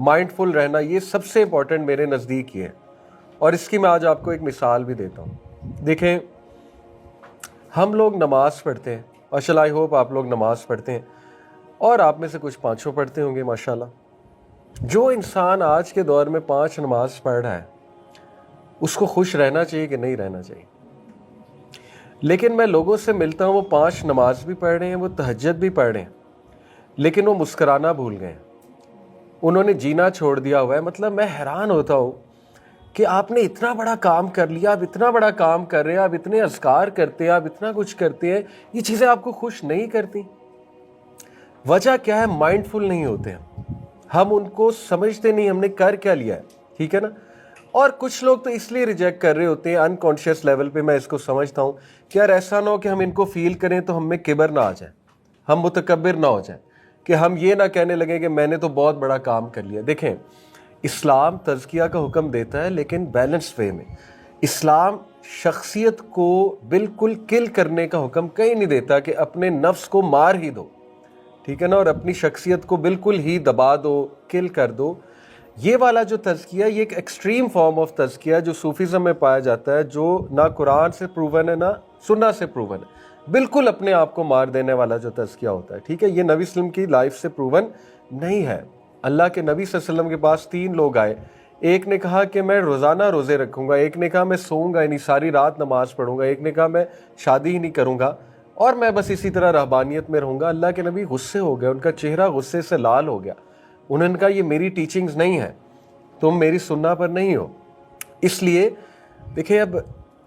Mindful رہنا، یہ سب سے امپورٹنٹ میرے نزدیک یہ ہے. اور اس کی میں آج آپ کو ایک مثال بھی دیتا ہوں. دیکھیں ہم لوگ نماز پڑھتے ہیں، ماشاء اللہ، آئی ہوپ آپ لوگ نماز پڑھتے ہیں، اور آپ میں سے کچھ پانچوں پڑھتے ہوں گے ماشاء اللہ. جو انسان آج کے دور میں 5 نماز پڑھ رہا ہے اس کو خوش رہنا چاہیے کہ نہیں رہنا چاہیے؟ لیکن میں لوگوں سے ملتا ہوں وہ 5 نماز بھی پڑھ رہے ہیں، وہ تہجد بھی پڑھ رہے ہیں، لیکن وہ مسکرانا بھول گئے ہیں، انہوں نے جینا چھوڑ دیا ہوا ہے. مطلب میں حیران ہوتا ہوں کہ آپ نے اتنا بڑا کام کر لیا، آپ اتنا بڑا کام کر رہے ہیں، آپ اتنے اذکار کرتے ہیں، آپ اتنا کچھ کرتے ہیں، یہ چیزیں آپ کو خوش نہیں کرتی. وجہ کیا ہے؟ مائنڈفل نہیں ہوتے ہم ان کو سمجھتے نہیں ہم نے کر کیا لیا ہے. ٹھیک ہے نا؟ اور کچھ لوگ تو اس لیے ریجیکٹ کر رہے ہوتے ہیں انکانشیس لیول پہ. میں اس کو سمجھتا ہوں کہ یار ایسا نہ ہو کہ ہم ان کو فیل کریں تو ہم میں کبر نہ آ جائے، ہم متکبر نہ ہو جائیں، کہ ہم یہ نہ کہنے لگیں کہ میں نے تو بہت بڑا کام کر لیا. دیکھیں اسلام تزکیہ کا حکم دیتا ہے لیکن بیلنس وے میں. اسلام شخصیت کو بالکل کل کرنے کا حکم کہیں نہیں دیتا کہ اپنے نفس کو مار ہی دو، ٹھیک ہے نا، اور اپنی شخصیت کو بالکل ہی دبا دو، کل کر دو. یہ والا جو تزکیہ یہ ایک ایکسٹریم فارم آف تزکیہ جو صوفیزم میں پایا جاتا ہے، جو نہ قرآن سے پروون ہے نہ سنہ سے پروون ہے، بالکل اپنے آپ کو مار دینے والا جو تزکیہ ہوتا ہے. ٹھیک ہے، یہ نبی صلی اللہ علیہ وسلم کی لائف سے پروون نہیں ہے. اللہ کے نبی صلی اللہ علیہ وسلم کے پاس 3 لوگ آئے، ایک نے کہا کہ میں روزانہ روزے رکھوں گا، ایک نے کہا میں سوؤں گا یعنی ساری رات نماز پڑھوں گا، ایک نے کہا میں شادی ہی نہیں کروں گا اور میں بس اسی طرح رہبانیت میں رہوں گا. اللہ کے نبی غصے ہو گئے، ان کا چہرہ غصے سے لال ہو گیا. انہوں نے کہا یہ میری ٹیچنگز نہیں ہے، تم میری سننا پر نہیں ہو. اس لیے دیکھیں اب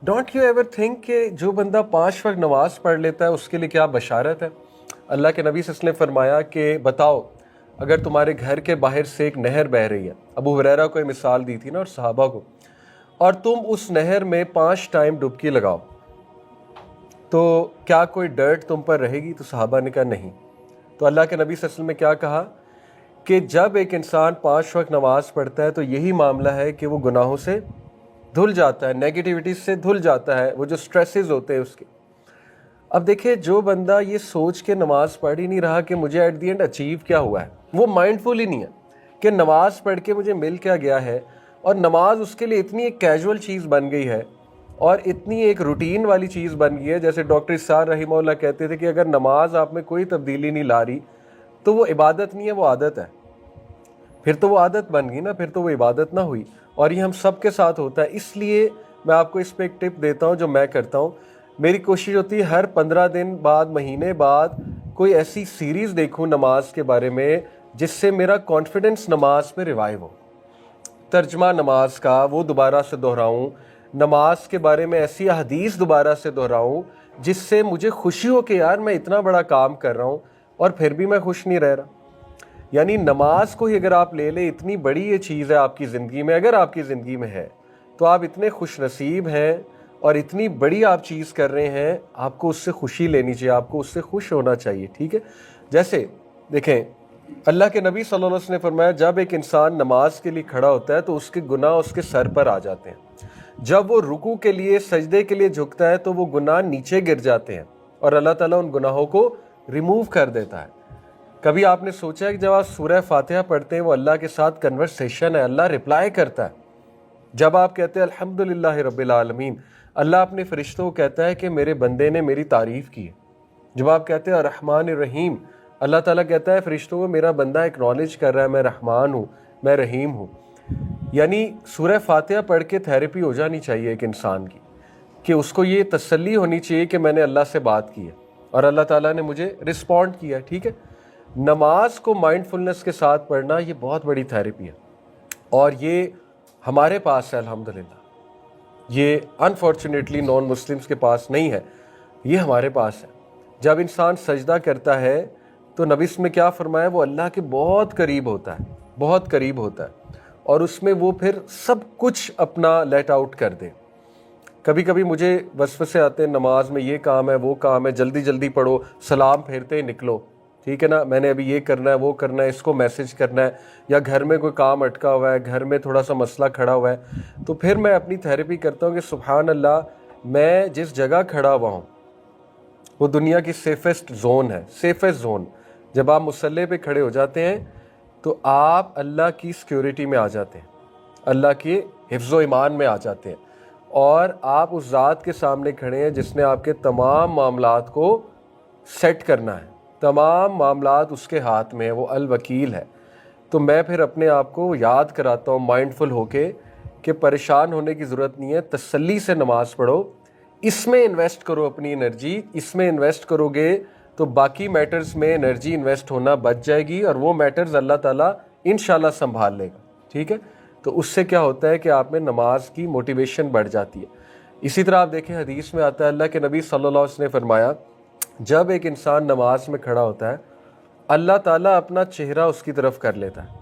ڈونٹ یو ایور تھنک کہ جو بندہ 5 وقت نماز پڑھ لیتا ہے اس کے لیے کیا بشارت ہے. اللہ کے نبی صلی اللہ علیہ وسلم نے فرمایا کہ بتاؤ اگر تمہارے گھر کے باہر سے ایک نہر بہہ رہی ہے، ابو ہریرہ کو یہ مثال دی تھی نا اور صحابہ کو، اور تم اس نہر میں 5 ٹائم ڈبکی لگاؤ تو کیا کوئی ڈرٹ تم پر رہے گی؟ تو صحابہ نے کہا نہیں. تو اللہ کے نبی صلی اللہ علیہ وسلم نے کیا کہا کہ جب ایک انسان 5 وقت نماز پڑھتا ہے تو یہی معاملہ ہے کہ وہ گناہوں سے دھل جاتا ہے، نیگیٹیوٹی سے دھل جاتا ہے، وہ جو سٹریسز ہوتے ہیں اس کے. اب دیکھیں جو بندہ یہ سوچ کے نماز پڑھ ہی نہیں رہا کہ مجھے ایٹ دی اینڈ اچیو کیا ہوا ہے، وہ مائنڈفل ہی نہیں ہے کہ نماز پڑھ کے مجھے مل کیا گیا ہے، اور نماز اس کے لیے اتنی ایک کیجول چیز بن گئی ہے اور اتنی ایک روٹین والی چیز بن گئی ہے. جیسے ڈاکٹر اسحاق رحمہ اللہ کہتے تھے کہ اگر نماز آپ میں کوئی تبدیلی نہیں لا رہی تو وہ عبادت نہیں ہے، وہ عادت ہے. پھر تو وہ عادت بن گئی نا، پھر تو وہ عبادت نہ ہوئی. اور یہ ہم سب کے ساتھ ہوتا ہے. اس لیے میں آپ کو اس پہ ایک ٹپ دیتا ہوں جو میں کرتا ہوں. میری کوشش ہوتی ہے ہر 15 دن بعد، مہینے بعد کوئی ایسی سیریز دیکھوں نماز کے بارے میں جس سے میرا کانفیڈنس نماز پہ ریوائیو ہو. ترجمہ نماز کا وہ دوبارہ سے دہراؤں، نماز کے بارے میں ایسی احادیث دوبارہ سے دہراؤں جس سے مجھے خوشی ہو کہ یار میں اتنا بڑا کام کر رہا ہوں اور پھر بھی میں خوش نہیں رہ رہا. یعنی نماز کو ہی اگر آپ لے لیں، اتنی بڑی یہ چیز ہے آپ کی زندگی میں، اگر آپ کی زندگی میں ہے تو آپ اتنے خوش نصیب ہیں اور اتنی بڑی آپ چیز کر رہے ہیں، آپ کو اس سے خوشی لینی چاہیے، آپ کو اس سے خوش ہونا چاہیے. ٹھیک ہے، جیسے دیکھیں اللہ کے نبی صلی اللہ علیہ وسلم نے فرمایا جب ایک انسان نماز کے لیے کھڑا ہوتا ہے تو اس کے گناہ اس کے سر پر آ جاتے ہیں. جب وہ رکوع کے لیے، سجدے کے لیے جھکتا ہے تو وہ گناہ نیچے گر جاتے ہیں اور اللہ تعالیٰ ان گناہوں کو ریموو کر دیتا ہے. کبھی آپ نے سوچا ہے کہ جب آپ سورہ فاتحہ پڑھتے ہیں وہ اللہ کے ساتھ کنورسیشن ہے، اللہ رپلائی کرتا ہے. جب آپ کہتے ہیں الحمدللہ رب العالمین، اللہ اپنے فرشتوں کو کہتا ہے کہ میرے بندے نے میری تعریف کی ہے. جب آپ کہتے ہیں الرحمن الرحیم، اللہ تعالیٰ کہتا ہے فرشتوں کو میرا بندہ ایکنالج کر رہا ہے، میں رحمان ہوں، میں رحیم ہوں. یعنی سورہ فاتحہ پڑھ کے تھیراپی ہو جانی چاہیے ایک انسان کی، کہ اس کو یہ تسلی ہونی چاہیے کہ میں نے اللہ سے بات کی ہے اور اللہ تعالیٰ نے مجھے رسپونڈ کیا ہے. ٹھیک ہے، نماز کو مائنڈ فلنس کے ساتھ پڑھنا یہ بہت بڑی تھیراپی ہے اور یہ ہمارے پاس ہے الحمدللہ. یہ انفارچونیٹلی نان مسلمس کے پاس نہیں ہے، یہ ہمارے پاس ہے. جب انسان سجدہ کرتا ہے تو نبی نے کیا فرمایا؟ وہ اللہ کے بہت قریب ہوتا ہے، بہت قریب ہوتا ہے، اور اس میں وہ پھر سب کچھ اپنا لیٹ آؤٹ کر دے. کبھی کبھی مجھے وسوسے آتے ہیں نماز میں یہ کام ہے وہ کام ہے، جلدی جلدی پڑھو، سلام پھیرتے ہی نکلو، ٹھیک ہے نا، میں نے ابھی یہ کرنا ہے وہ کرنا ہے، اس کو میسج کرنا ہے، یا گھر میں کوئی کام اٹکا ہوا ہے، گھر میں تھوڑا سا مسئلہ کھڑا ہوا ہے. تو پھر میں اپنی تھیراپی کرتا ہوں کہ سبحان اللہ، میں جس جگہ کھڑا ہوا ہوں وہ دنیا کی سیفسٹ زون ہے، سیفسٹ زون. جب آپ مصلی پہ کھڑے ہو جاتے ہیں تو آپ اللہ کی سیکیورٹی میں آ جاتے ہیں, اللہ کے حفظ و ایمان میں آ جاتے ہیں, اور آپ اس ذات کے سامنے کھڑے ہیں جس نے آپ کے تمام معاملات کو سیٹ کرنا ہے, تمام معاملات اس کے ہاتھ میں ہے, وہ الوکیل ہے. تو میں پھر اپنے آپ کو یاد کراتا ہوں مائنڈ فل ہو کے کہ پریشان ہونے کی ضرورت نہیں ہے, تسلی سے نماز پڑھو, اس میں انویسٹ کرو اپنی انرجی, اس میں انویسٹ کرو گے تو باقی میٹرز میں انرجی انویسٹ ہونا بچ جائے گی, اور وہ میٹرز اللہ تعالیٰ انشاءاللہ سنبھال لے گا. ٹھیک ہے, تو اس سے کیا ہوتا ہے کہ آپ میں نماز کی موٹیویشن بڑھ جاتی ہے. اسی طرح آپ دیکھیں حدیث میں آتا ہے, اللہ کے نبی صلی اللہ علیہ وسلم نے فرمایا جب ایک انسان نماز میں کھڑا ہوتا ہے اللہ تعالیٰ اپنا چہرہ اس کی طرف کر لیتا ہے.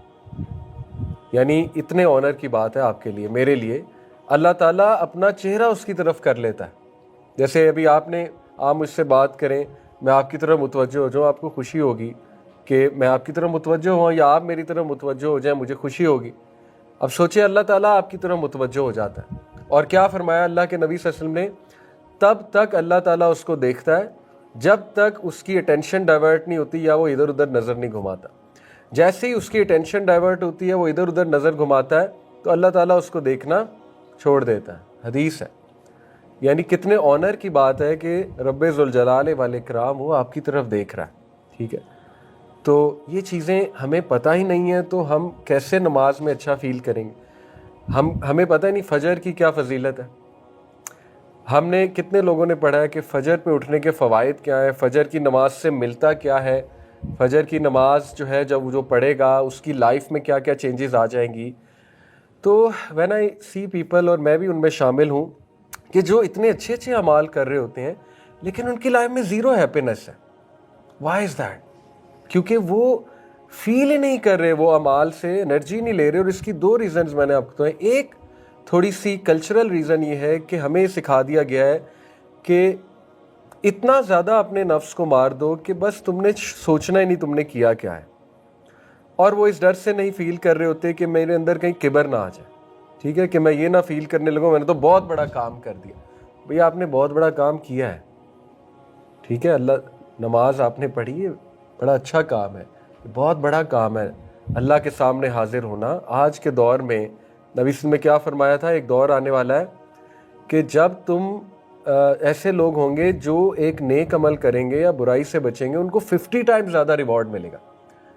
یعنی اتنے آنر کی بات ہے آپ کے لیے, میرے لیے, اللہ تعالیٰ اپنا چہرہ اس کی طرف کر لیتا ہے. جیسے ابھی آپ مجھ سے بات کریں, میں آپ کی طرف متوجہ ہو جاؤں, آپ کو خوشی ہوگی کہ میں آپ کی طرف متوجہ ہوں, یا آپ میری طرف متوجہ ہو جائیں, مجھے خوشی ہوگی. اب سوچیں اللہ تعالیٰ آپ کی طرف متوجہ ہو جاتا ہے, اور کیا فرمایا اللہ کے نبی صلی اللہ علیہ وسلم نے, تب تک اللہ تعالیٰ اس کو دیکھتا ہے جب تک اس کی اٹینشن ڈائیورٹ نہیں ہوتی یا وہ ادھر ادھر نظر نہیں گھماتا. جیسے ہی اس کی اٹینشن ڈائیورٹ ہوتی ہے, وہ ادھر ادھر نظر گھماتا ہے, تو اللہ تعالیٰ اس کو دیکھنا چھوڑ دیتا ہے. حدیث ہے. یعنی کتنے آنر کی بات ہے کہ رب ذوالجلال والاکرام وہ آپ کی طرف دیکھ رہا ہے. ٹھیک ہے, تو یہ چیزیں ہمیں پتہ ہی نہیں ہیں, تو ہم کیسے نماز میں اچھا فیل کریں گے. ہمیں پتہ ہی نہیں فجر کی کیا فضیلت ہے. ہم نے کتنے لوگوں نے پڑھا ہے کہ فجر پہ اٹھنے کے فوائد کیا ہیں, فجر کی نماز سے ملتا کیا ہے, فجر کی نماز جو ہے جب جو پڑھے گا اس کی لائف میں کیا کیا چینجز آ جائیں گی. تو وین آئی سی پیپل, اور میں بھی ان میں شامل ہوں, کہ جو اتنے اچھے اچھے اعمال کر رہے ہوتے ہیں لیکن ان کی لائف میں زیرو ہیپینس ہے. Why is that? کیونکہ وہ فیل ہی نہیں کر رہے, وہ اعمال سے انرجی نہیں لے رہے. اور اس کی دو ریزنز میں نے آپ کو بتائے. ایک تھوڑی سی کلچرل ریزن یہ ہے کہ ہمیں سکھا دیا گیا ہے کہ اتنا زیادہ اپنے نفس کو مار دو کہ بس تم نے سوچنا ہی نہیں تم نے کیا کیا ہے, اور وہ اس ڈر سے نہیں فیل کر رہے ہوتے کہ میرے اندر کہیں کبر نہ آ جائے. ٹھیک ہے, کہ میں یہ نہ فیل کرنے لگوں میں نے تو بہت بڑا کام کر دیا. بھئی آپ نے بہت بڑا کام کیا ہے, ٹھیک ہے, اللہ نماز آپ نے پڑھی ہے, بڑا اچھا کام ہے, بہت بڑا کام ہے اللہ کے سامنے حاضر ہونا. آج کے دور میں نبی صلی اللہ علیہ وسلم نے کیا فرمایا تھا, ایک دور آنے والا ہے کہ جب تم ایسے لوگ ہوں گے جو ایک نیک عمل کریں گے یا برائی سے بچیں گے, ان کو 50 ٹائم زیادہ ریوارڈ ملے گا.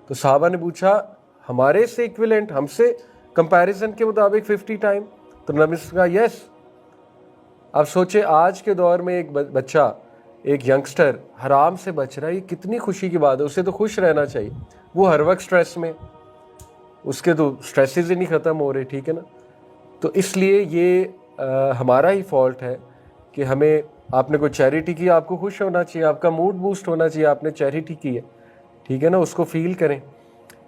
تو صحابہ نے پوچھا ہمارے سے ایکویلنٹ, ہم سے کمپیریزن کے مطابق 50 ٹائم؟ تو نبی نے کہا یس. اب سوچے آج کے دور میں ایک بچہ, ایک ینگسٹر حرام سے بچ رہا ہے, یہ کتنی خوشی کی بات ہے. اسے تو خوش رہنا چاہیے, وہ ہر وقت سٹریس میں, اس کے تو سٹریسز ہی نہیں ختم ہو رہے. ٹھیک ہے نا, تو اس لیے یہ ہمارا ہی فالٹ ہے کہ ہمیں, آپ نے کوئی چیریٹی کی, آپ کو خوش ہونا چاہیے, آپ کا موڈ بوسٹ ہونا چاہیے, آپ نے چیریٹی کی ہے. ٹھیک ہے نا, اس کو فیل کریں.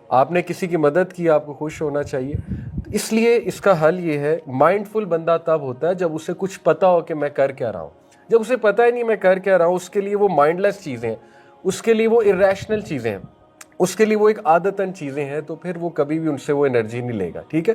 آپ نے کسی کی مدد کی, آپ کو خوش ہونا چاہیے. تو اس لیے اس کا حل یہ ہے, مائنڈ فل بندہ تب ہوتا ہے جب اسے کچھ پتہ ہو کہ میں کر کیا رہا ہوں. جب اسے پتہ ہی نہیں میں کر کیا رہا ہوں, اس کے لیے وہ مائنڈ لیس چیزیں ہیں, اس کے لیے وہ irrational چیزیں ہیں, اس کے لیے وہ ایک عادتاً چیزیں ہیں, تو پھر وہ کبھی بھی ان سے وہ انرجی نہیں لے گا. ٹھیک ہے.